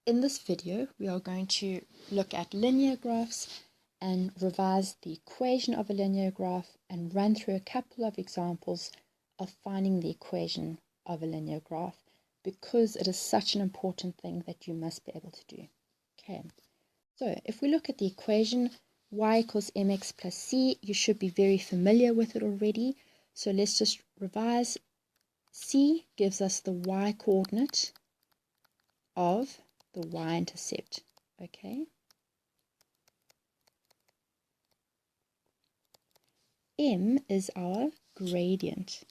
In this video, we are going to look at linear graphs and revise the equation of a linear graph and run through a couple of examples of finding the equation of a linear graph because it is such an important thing that you must be able to do. Okay, so if we look at the equation y equals mx plus c, you should be very familiar with it already. So let's just revise. C gives us the y coordinate of the y-intercept, okay? M is our gradient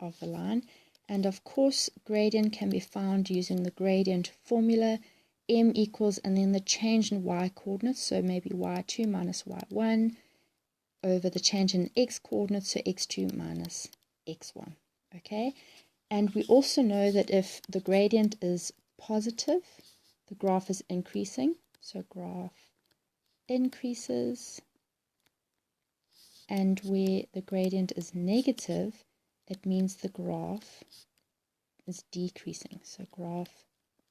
of the line, and of course gradient can be found using the gradient formula. M equals, and then the change in y coordinates, so maybe y2 minus y1 over the change in x coordinates, so x2 minus x1, okay? And we also know that if the gradient is positive, the graph is increasing. So graph increases. And where the gradient is negative, it means the graph is decreasing. So graph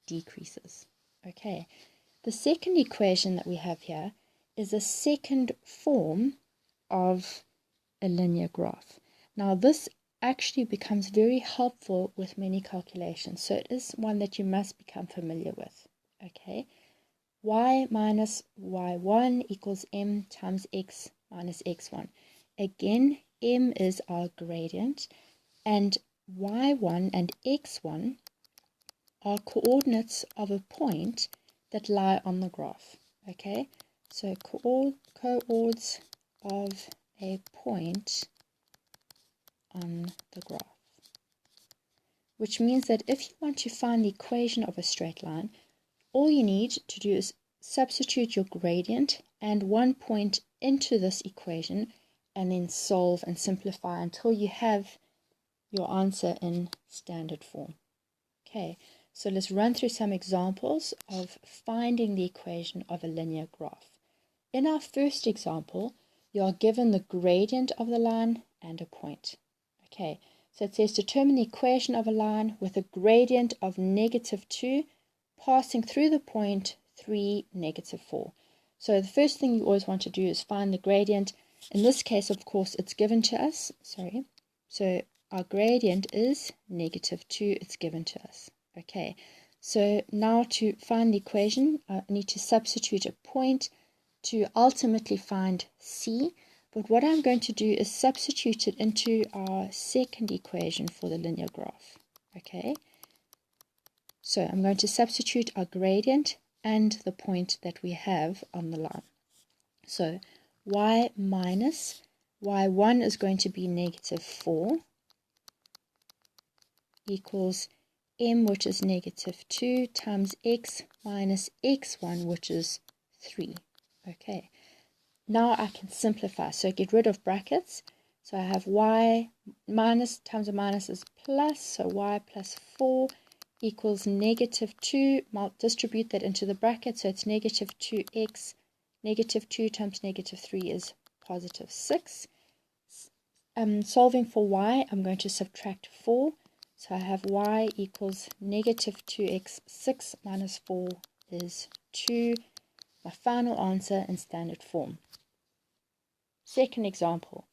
decreases. Okay. The second equation that we have here is a second form of a linear graph. Now this actually becomes very helpful with many calculations. So it is one that you must become familiar with. Okay, y minus y1 equals m times x minus x1. Again, m is our gradient, and y1 and x1 are coordinates of a point that lie on the graph. Okay, so coords of a point on the graph, which means that if you want to find the equation of a straight line, all you need to do is substitute your gradient and one point into this equation and then solve and simplify until you have your answer in standard form. Okay, so let's run through some examples of finding the equation of a linear graph. In our first example, you are given the gradient of the line and a point. Okay, so it says determine the equation of a line with a gradient of -2 passing through the point 3, -4. So the first thing you always want to do is find the gradient. In this case, of course, it's given to us. So our gradient is -2. It's given to us. Okay, so now to find the equation, I need to substitute a point to ultimately find C. But what I'm going to do is substitute it into our second equation for the linear graph. Okay, so I'm going to substitute our gradient and the point that we have on the line. So y minus y1 is going to be -4 equals m, which is -2, times x minus x1, which is 3. Okay, now I can simplify. So get rid of brackets. So I have y minus times a minus is plus. So y plus 4 equals -2. I'll distribute that into the bracket. So it's -2x. -2 times -3 is +6. Solving for y, I'm going to subtract 4. So I have y equals -2x. 6 minus 4 is 2. My final answer in standard form. Second example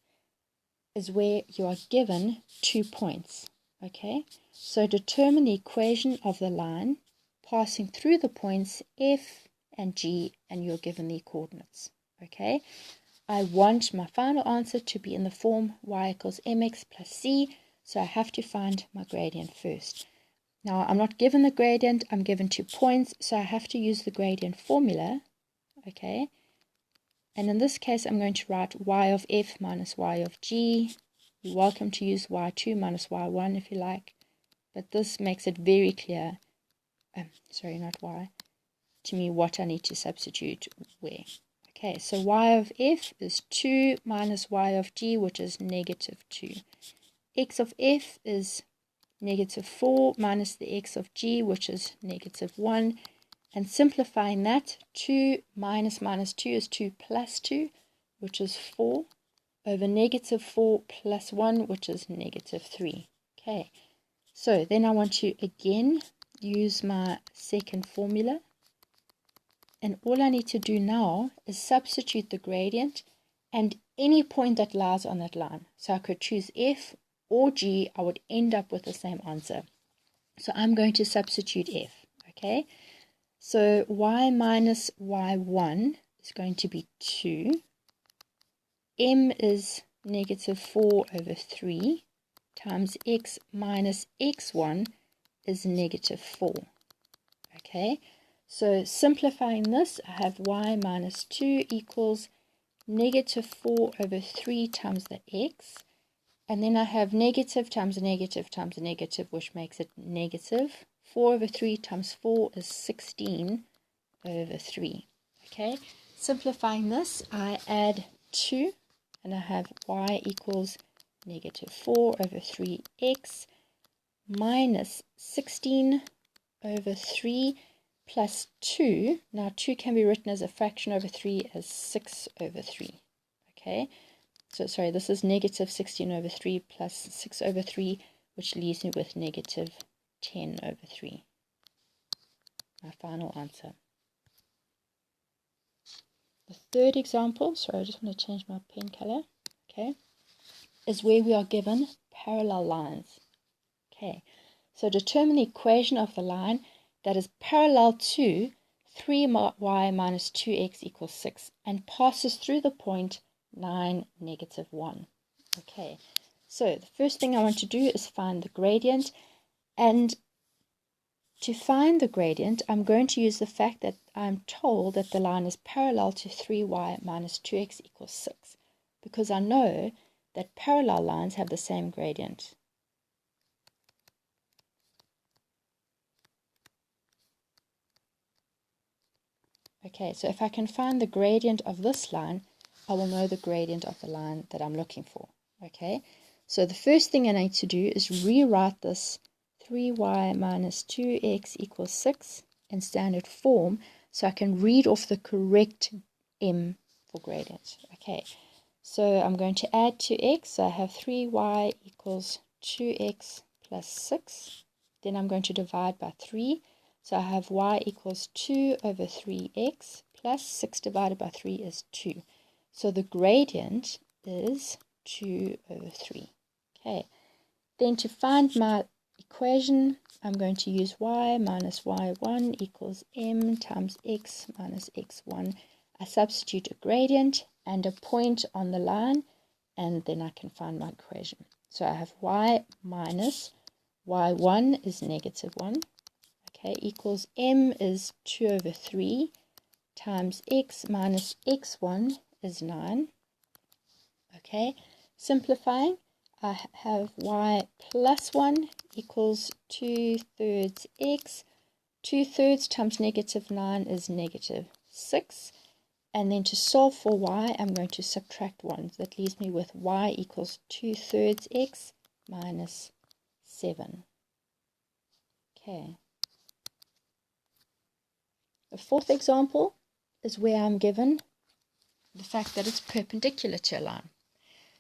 is where you are given 2 points. Okay, so determine the equation of the line passing through the points F and G, and you're given the coordinates. Okay, I want my final answer to be in the form y equals mx plus c, so I have to find my gradient first. Now I'm not given the gradient, I'm given 2 points, so I have to use the gradient formula. Okay, and in this case I'm going to write y of f minus y of g. You're welcome to use y2 minus y1 if you like, but this makes it very clear, not y, to me what I need to substitute where. Okay, so y of f is 2 minus y of g, which is -2. X of f is -4 minus the x of g, which is -1. And simplifying that, 2 minus -2 is 2 plus 2, which is 4, over -4 plus 1, which is -3. Okay, so then I want to again use my second formula. And all I need to do now is substitute the gradient and any point that lies on that line. So I could choose F or G, I would end up with the same answer. So I'm going to substitute F, okay? So y minus y1 is going to be 2. M is negative 4 over 3 times x minus x1 is negative 4, okay? So simplifying this, I have y minus 2 equals negative 4 over 3 times the x. And then I have negative times a negative times a negative, which makes it negative. 4 over 3 times 4 is 16 over 3. Okay, simplifying this, I add 2, and I have y equals negative 4 over 3x minus 16 over 3 plus 2. Now 2 can be written as a fraction over 3 as 6 over 3. Okay, so sorry, this is negative 16 over 3 plus 6 over 3, which leaves me with negative 10 over 3. My final answer. The third example, sorry, I just want to change my pen color, okay, is where we are given parallel lines. Okay, so determine the equation of the line that is parallel to 3y minus 2x equals 6 and passes through the point 9, negative 1. Okay, so the first thing I want to do is find the gradient, and to find the gradient I'm going to use the fact that I'm told that the line is parallel to 3y minus 2x equals 6, because I know that parallel lines have the same gradient. Okay, so if I can find the gradient of this line, I will know the gradient of the line that I'm looking for. Okay, so the first thing I need to do is rewrite this 3y minus 2x equals 6 in standard form so I can read off the correct m for gradient. Okay, so I'm going to add 2x, so I have 3y equals 2x plus 6. Then I'm going to divide by 3. So I have y equals 2 over 3x plus 6 divided by 3 is 2. So the gradient is 2 over 3. Okay, then to find my equation, I'm going to use y minus y1 equals m times x minus x1. I substitute a gradient and a point on the line, and then I can find my equation. So I have y minus y1 is negative 1. Okay, equals m is 2 over 3 times x minus x1 is 9. Okay, simplifying, I have y plus 1 equals 2/3 x. 2/3 times negative 9 is negative 6. And then to solve for y, I'm going to subtract 1. That leaves me with y equals 2/3 x minus 7. Okay. The fourth example is where I'm given the fact that it's perpendicular to a line.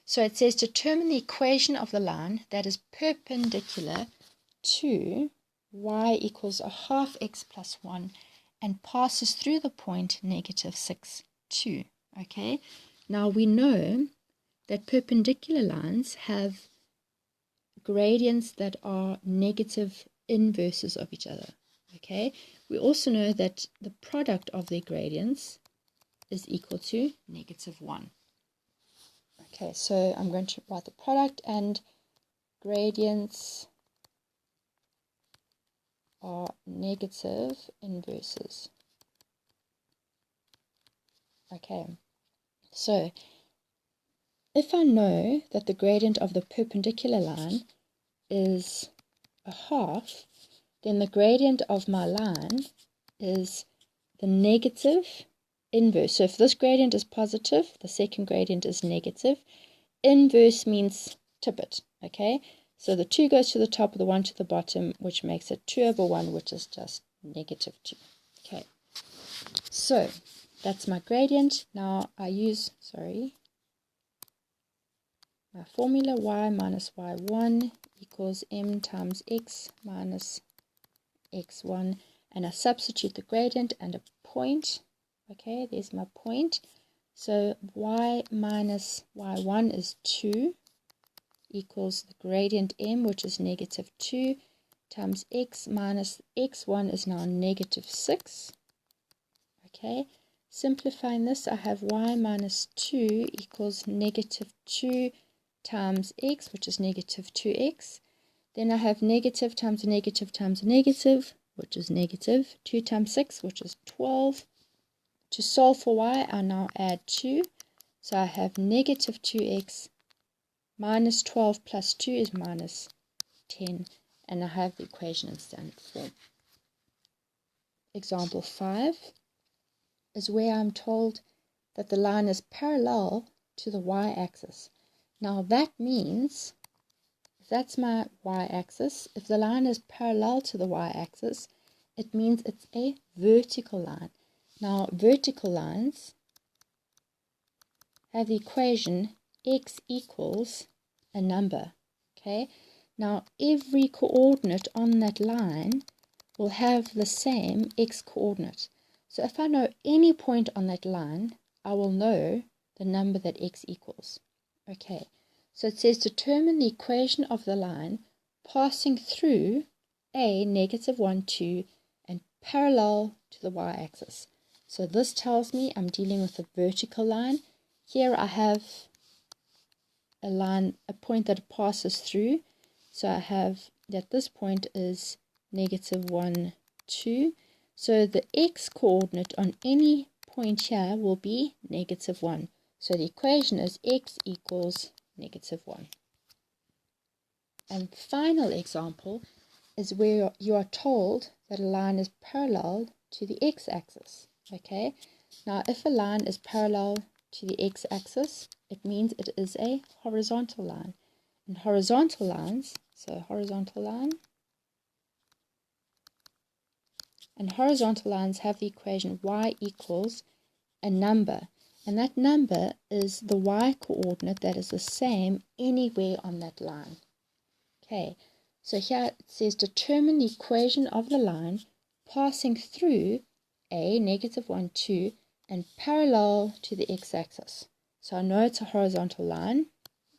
So it says determine the equation of the line that is perpendicular to y equals a half x plus 1 and passes through the point negative 6, 2. Okay, now we know that perpendicular lines have gradients that are negative inverses of each other. Okay, we also know that the product of their gradients is equal to negative 1. Okay, so I'm going to write the product, and gradients are negative inverses. Okay, so if I know that the gradient of the perpendicular line is a half, then the gradient of my line is the negative inverse. So if this gradient is positive, the second gradient is negative. Inverse means tip it, okay? So the 2 goes to the top, the 1 to the bottom, which makes it 2 over 1, which is just negative 2. Okay, so that's my gradient. Now I use, my formula, y minus y1 equals m times x minus x1, and I substitute the gradient and a point. Okay, there's my point. So y minus y1 is 2 equals the gradient m, which is negative 2, times x minus x1 is now negative 6. Okay, simplifying this, I have y minus 2 equals negative 2 times x, which is negative 2x. Then I have negative times a negative times a negative, which is negative. 2 times 6, which is 12. To solve for y, I now add 2. So I have negative 2x minus 12 plus 2 is minus 10. And I have the equation in standard form. Example 5 is where I'm told that the line is parallel to the y-axis. Now that means, if that's my y-axis, if the line is parallel to the y-axis, it means it's a vertical line. Now vertical lines have the equation x equals a number. Okay, now every coordinate on that line will have the same x coordinate. So if I know any point on that line, I will know the number that x equals. Okay, so it says determine the equation of the line passing through a negative 1, 2 and parallel to the y-axis. So this tells me I'm dealing with a vertical line. Here I have a line, a point that passes through. So I have that this point is negative 1, 2. So the x coordinate on any point here will be negative 1. So the equation is x equals negative 1. And final example is where you are told that a line is parallel to the x-axis. Okay, now if a line is parallel to the x-axis, it means it is a horizontal line. And horizontal lines, so horizontal line, and horizontal lines have the equation y equals a number, and that number is the y coordinate that is the same anywhere on that line. Okay, so here it says determine the equation of the line passing through a negative 1, 2 and parallel to the x-axis. So I know it's a horizontal line.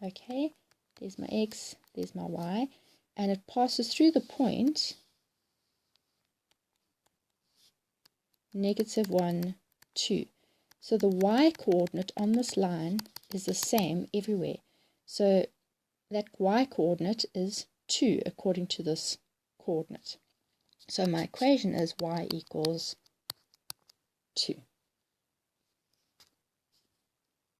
Okay, there's my x, there's my y, and it passes through the point negative 1, 2. So the y coordinate on this line is the same everywhere. So that y coordinate is 2 according to this coordinate. So my equation is y equals 2.